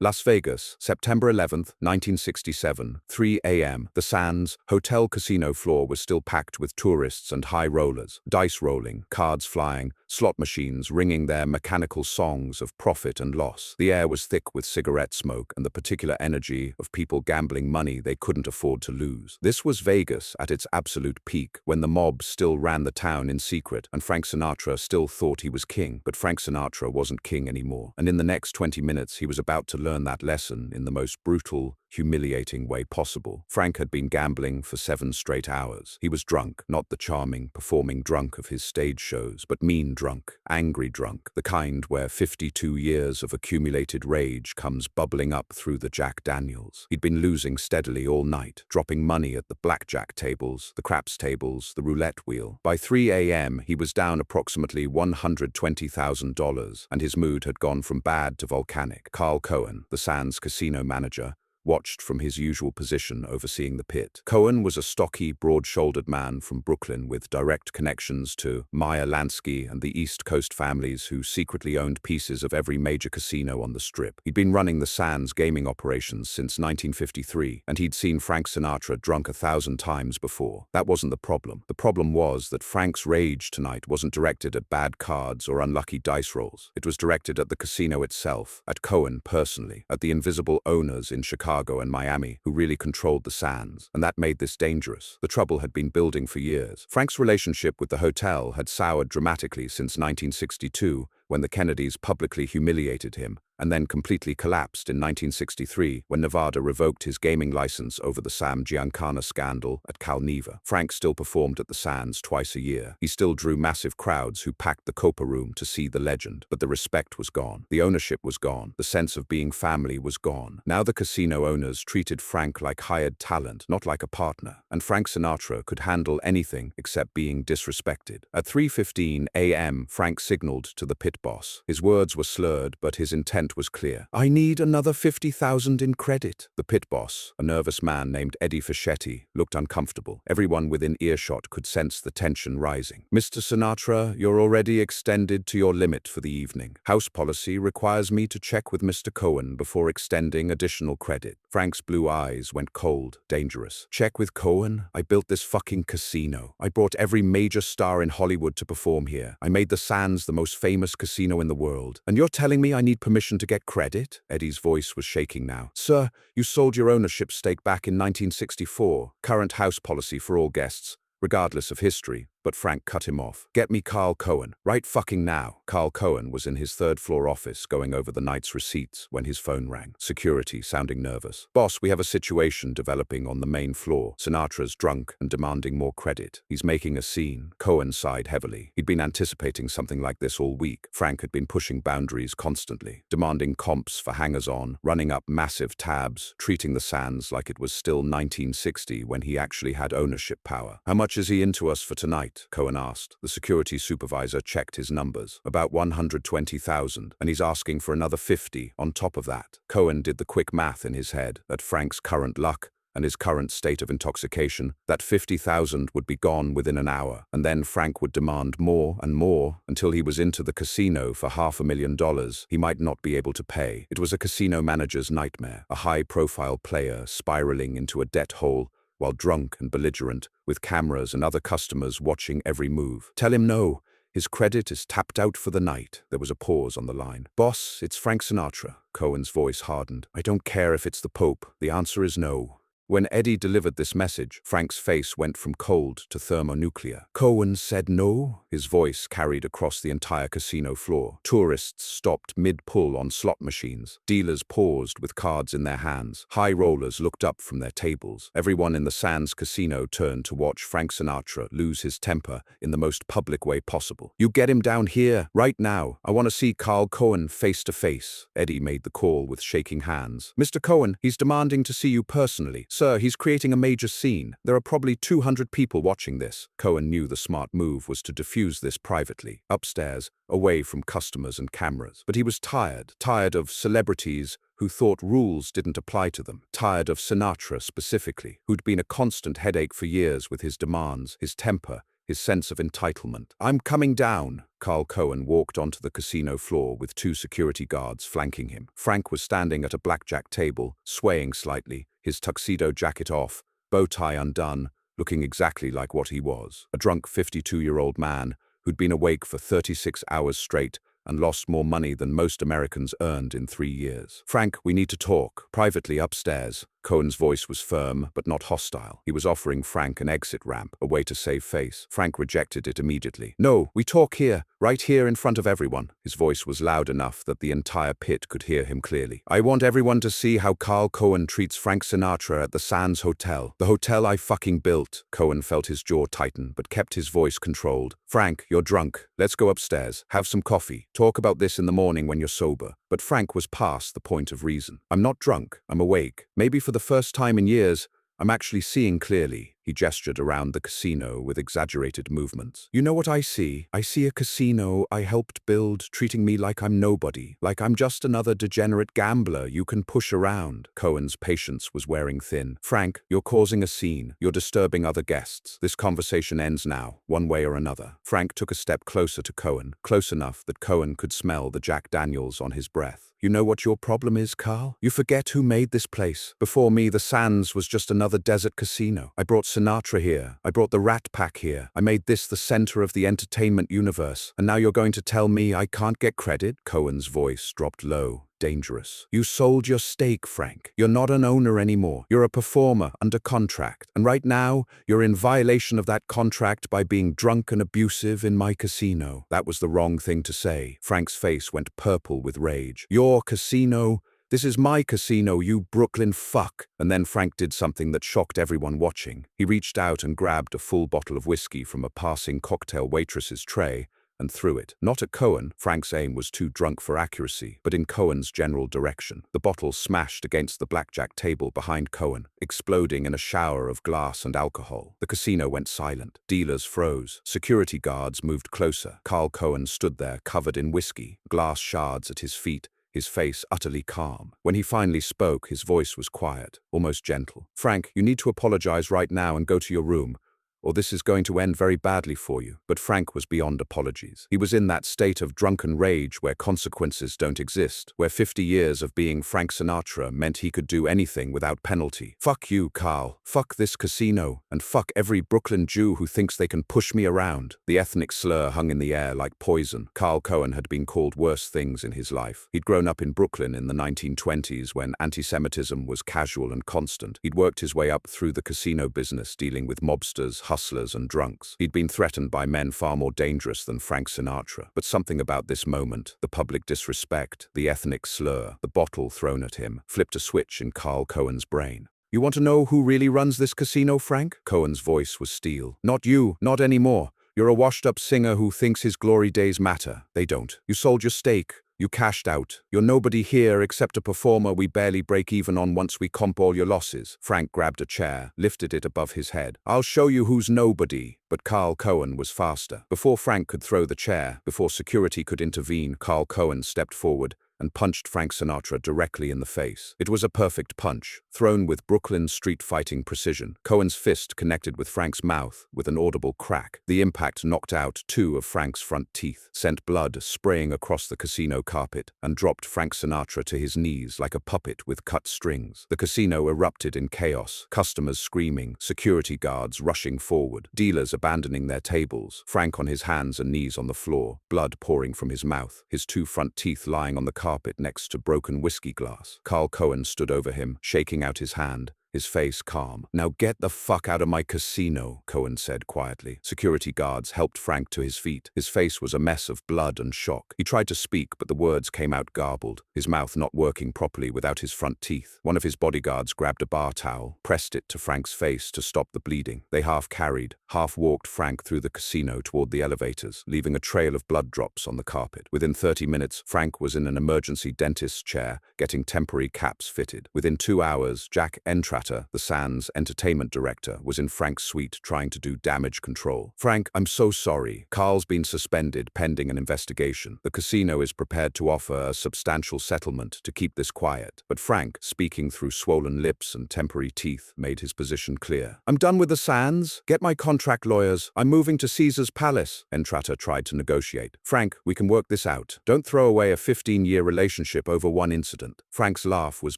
Las Vegas, September 11th, 1967, 3 a.m. The Sands hotel casino floor was still packed with tourists and high rollers, dice rolling, cards flying, slot machines ringing their mechanical songs of profit and loss. The air was thick with cigarette smoke and the particular energy of people gambling money they couldn't afford to lose. This was Vegas at its absolute peak, when the mob still ran the town in secret and Frank Sinatra still thought he was king. But Frank Sinatra wasn't king anymore, and in the next 20 minutes he was about to learn that lesson in the most brutal, humiliating way possible. Frank had been gambling for 7 straight hours. He was drunk, not the charming, performing drunk of his stage shows, but mean drunk, angry drunk, the kind where 52 years of accumulated rage comes bubbling up through the Jack Daniels. He'd been losing steadily all night, dropping money at the blackjack tables, the craps tables, the roulette wheel. By 3 a.m. he was down approximately $120,000, and his mood had gone from bad to volcanic. Carl Cohen, the Sands casino manager, watched from his usual position overseeing the pit. Cohen was a stocky, broad-shouldered man from Brooklyn with direct connections to Meyer Lansky and the East Coast families who secretly owned pieces of every major casino on the Strip. He'd been running the Sands gaming operations since 1953, and he'd seen Frank Sinatra drunk 1,000 times before. That wasn't the problem. The problem was that Frank's rage tonight wasn't directed at bad cards or unlucky dice rolls. It was directed at the casino itself, at Cohen personally, at the invisible owners in Chicago and Miami who really controlled the Sands, and that made this dangerous. The trouble had been building for years. Frank's relationship with the hotel had soured dramatically since 1962, when the Kennedys publicly humiliated him, and then completely collapsed in 1963 when Nevada revoked his gaming license over the Sam Giancana scandal at Cal Neva. Frank still performed at the Sands twice a year. He still drew massive crowds who packed the Copa Room to see the legend. But the respect was gone. The ownership was gone. The sense of being family was gone. Now the casino owners treated Frank like hired talent, not like a partner. And Frank Sinatra could handle anything except being disrespected. At 3:15 a.m., Frank signaled to the pit boss. His words were slurred, but his intent was clear. "I need another 50,000 in credit." The pit boss, a nervous man named Eddie Fischetti, looked uncomfortable. Everyone within earshot could sense the tension rising. "Mr. Sinatra, you're already extended to your limit for the evening. House policy requires me to check with Mr. Cohen before extending additional credit." Frank's blue eyes went cold, dangerous. "Check with Cohen? I built this fucking casino. I brought every major star in Hollywood to perform here. I made the Sands the most famous casino in the world. And you're telling me I need permission to get credit?" Eddie's voice was shaking now. "Sir, you sold your ownership stake back in 1964. Current house policy for all guests, regardless of history." But Frank cut him off. "Get me Carl Cohen, right fucking now." Carl Cohen was in his third-floor office going over the night's receipts when his phone rang. Security, sounding nervous. "Boss, we have a situation developing on the main floor. Sinatra's drunk and demanding more credit. He's making a scene." Cohen sighed heavily. He'd been anticipating something like this all week. Frank had been pushing boundaries constantly, demanding comps for hangers-on, running up massive tabs, treating the Sands like it was still 1960 when he actually had ownership power. "How much is he into us for tonight?" Cohen asked. The security supervisor checked his numbers. "About 120,000, and he's asking for another 50 on top of that." Cohen did the quick math in his head. At Frank's current luck and his current state of intoxication, that 50,000 would be gone within an hour, and then Frank would demand more and more until he was into the casino for $500,000 he might not be able to pay. It was a casino manager's nightmare, a high-profile player spiraling into a debt hole while drunk and belligerent, with cameras and other customers watching every move. "Tell him no. His credit is tapped out for the night." There was a pause on the line. "Boss, it's Frank Sinatra." Cohen's voice hardened. "I don't care if it's the Pope. The answer is no." When Eddie delivered this message, Frank's face went from cold to thermonuclear. "Cohen said no?" His voice carried across the entire casino floor. Tourists stopped mid-pull on slot machines. Dealers paused with cards in their hands. High rollers looked up from their tables. Everyone in the Sands casino turned to watch Frank Sinatra lose his temper in the most public way possible. "You get him down here, right now. I want to see Carl Cohen face to face." Eddie made the call with shaking hands. "Mr. Cohen, he's demanding to see you personally. Sir, he's creating a major scene. There are probably 200 people watching this." Cohen knew the smart move was to diffuse this privately, upstairs, away from customers and cameras. But he was tired of celebrities who thought rules didn't apply to them, tired of Sinatra specifically, who'd been a constant headache for years with his demands, his temper, his sense of entitlement. "I'm coming down." Carl Cohen walked onto the casino floor with two security guards flanking him. Frank was standing at a blackjack table, swaying slightly, his tuxedo jacket off, bow tie undone, looking exactly like what he was, a drunk 52-year-old man who'd been awake for 36 hours straight and lost more money than most Americans earned in 3 years. "Frank, we need to talk, privately upstairs." Cohen's voice was firm, but not hostile. He was offering Frank an exit ramp, a way to save face. Frank rejected it immediately. "No, we talk here, right here in front of everyone." His voice was loud enough that the entire pit could hear him clearly. "I want everyone to see how Carl Cohen treats Frank Sinatra at the Sands Hotel. The hotel I fucking built." Cohen felt his jaw tighten, but kept his voice controlled. "Frank, you're drunk. Let's go upstairs, have some coffee. Talk about this in the morning when you're sober." But Frank was past the point of reason. "I'm not drunk. I'm awake. Maybe for the first time in years, I'm actually seeing clearly." He gestured around the casino with exaggerated movements. "You know what I see? I see a casino I helped build treating me like I'm nobody, like I'm just another degenerate gambler you can push around." Cohen's patience was wearing thin. "Frank, you're causing a scene. You're disturbing other guests. This conversation ends now, one way or another." Frank took a step closer to Cohen, close enough that Cohen could smell the Jack Daniels on his breath. "You know what your problem is, Carl? You forget who made this place. Before me, the Sands was just another desert casino. I brought Sinatra here. I brought the Rat Pack here. I made this the center of the entertainment universe. And now you're going to tell me I can't get credit?" Cohen's voice dropped low. Dangerous. "You sold your stake, Frank. You're not an owner anymore. You're a performer under contract. And right now, you're in violation of that contract by being drunk and abusive in my casino." That was the wrong thing to say. Frank's face went purple with rage. "Your casino? This is my casino, you Brooklyn fuck." And then Frank did something that shocked everyone watching. He reached out and grabbed a full bottle of whiskey from a passing cocktail waitress's tray and threw it. Not at Cohen. Frank's aim was too drunk for accuracy, but in Cohen's general direction. The bottle smashed against the blackjack table behind Cohen, exploding in a shower of glass and alcohol. The casino went silent. Dealers froze. Security guards moved closer. Carl Cohen stood there, covered in whiskey, glass shards at his feet, his face utterly calm. When he finally spoke, his voice was quiet, almost gentle. "Frank, you need to apologize right now and go to your room, or this is going to end very badly for you." But Frank was beyond apologies. He was in that state of drunken rage where consequences don't exist, where 50 years of being Frank Sinatra meant he could do anything without penalty. "Fuck you, Carl. Fuck this casino. And fuck every Brooklyn Jew who thinks they can push me around." The ethnic slur hung in the air like poison. Carl Cohen had been called worse things in his life. He'd grown up in Brooklyn in the 1920s when anti-Semitism was casual and constant. He'd worked his way up through the casino business, dealing with mobsters, hustlers and drunks. He'd been threatened by men far more dangerous than Frank Sinatra. But something about this moment, the public disrespect, the ethnic slur, the bottle thrown at him, flipped a switch in Carl Cohen's brain. "You want to know who really runs this casino, Frank?" Cohen's voice was steel. "Not you, not anymore. You're a washed-up singer who thinks his glory days matter. They don't. You sold your stake. You cashed out. You're nobody here except a performer we barely break even on once we comp all your losses." Frank grabbed a chair, lifted it above his head. "I'll show you who's nobody." But Carl Cohen was faster. Before Frank could throw the chair, before security could intervene, Carl Cohen stepped forward and punched Frank Sinatra directly in the face. It was a perfect punch, thrown with Brooklyn street-fighting precision. Cohen's fist connected with Frank's mouth with an audible crack. The impact knocked out 2 of Frank's front teeth, sent blood spraying across the casino carpet, and dropped Frank Sinatra to his knees like a puppet with cut strings. The casino erupted in chaos, customers screaming, security guards rushing forward, dealers abandoning their tables, Frank on his hands and knees on the floor, blood pouring from his mouth, his 2 front teeth lying on the carpet next to broken whiskey glass. Carl Cohen stood over him, shaking out his hand, his face calm. "Now get the fuck out of my casino," Cohen said quietly. Security guards helped Frank to his feet. His face was a mess of blood and shock. He tried to speak, but the words came out garbled, his mouth not working properly without his front teeth. One of his bodyguards grabbed a bar towel, pressed it to Frank's face to stop the bleeding. They half-carried, half-walked Frank through the casino toward the elevators, leaving a trail of blood drops on the carpet. Within 30 minutes, Frank was in an emergency dentist's chair, getting temporary caps fitted. Within 2 hours, Jack Entratter Sinatra, the Sands entertainment director, was in Frank's suite trying to do damage control. "Frank, I'm so sorry. Carl's been suspended pending an investigation. The casino is prepared to offer a substantial settlement to keep this quiet." But Frank, speaking through swollen lips and temporary teeth, made his position clear. "I'm done with the Sands. Get my contract lawyers. I'm moving to Caesar's Palace." Entrata tried to negotiate. "Frank, we can work this out. Don't throw away a 15-year relationship over one incident." Frank's laugh was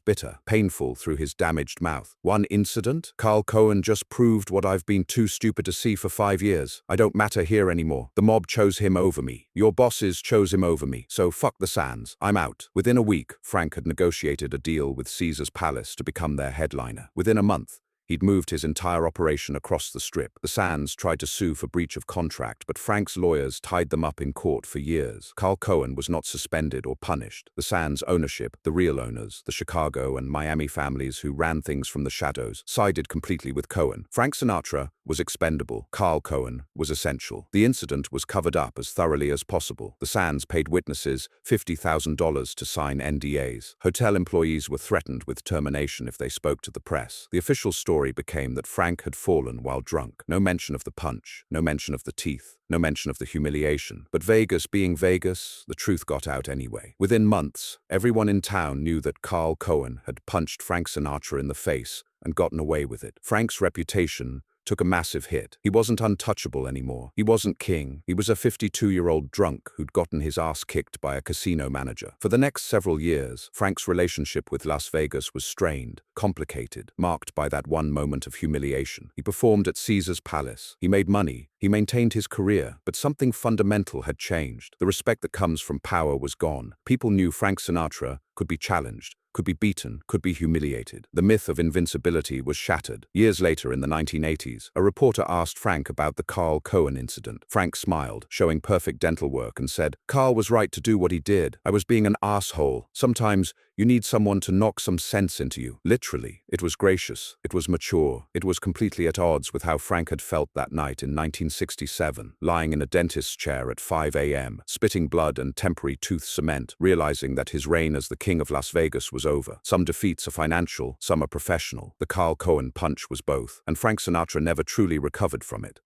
bitter, painful through his damaged mouth. "One incident? Carl Cohen just proved what I've been too stupid to see for 5 years. I don't matter here anymore. The mob chose him over me. Your bosses chose him over me. So fuck the Sands. I'm out." Within a week, Frank had negotiated a deal with Caesar's Palace to become their headliner. Within a month, he'd moved his entire operation across the Strip. The Sands tried to sue for breach of contract, but Frank's lawyers tied them up in court for years. Carl Cohen was not suspended or punished. The Sands ownership, the real owners, the Chicago and Miami families who ran things from the shadows, sided completely with Cohen. Frank Sinatra was expendable. Carl Cohen was essential. The incident was covered up as thoroughly as possible. The Sands paid witnesses $50,000 to sign NDAs. Hotel employees were threatened with termination if they spoke to the press. The official story became that Frank had fallen while drunk. No mention of the punch, no mention of the teeth, no mention of the humiliation. But Vegas being Vegas, the truth got out anyway. Within months, everyone in town knew that Carl Cohen had punched Frank Sinatra in the face and gotten away with it. Frank's reputation took a massive hit. He wasn't untouchable anymore. He wasn't king. He was a 52-year-old drunk who'd gotten his ass kicked by a casino manager. For the next several years, Frank's relationship with Las Vegas was strained, complicated, marked by that one moment of humiliation. He performed at Caesar's Palace. He made money. He maintained his career. But something fundamental had changed. The respect that comes from power was gone. People knew Frank Sinatra could be challenged, could be beaten, could be humiliated. The myth of invincibility was shattered. Years later, in the 1980s, a reporter asked Frank about the Carl Cohen incident. Frank smiled, showing perfect dental work, and said, "Carl was right to do what he did. I was being an asshole. Sometimes you need someone to knock some sense into you." Literally. It was gracious. It was mature. It was completely at odds with how Frank had felt that night in 1967, lying in a dentist's chair at 5 a.m., spitting blood and temporary tooth cement, realizing that his reign as the king of Las Vegas was over. Some defeats are financial, some are professional. The Carl Cohen punch was both, and Frank Sinatra never truly recovered from it.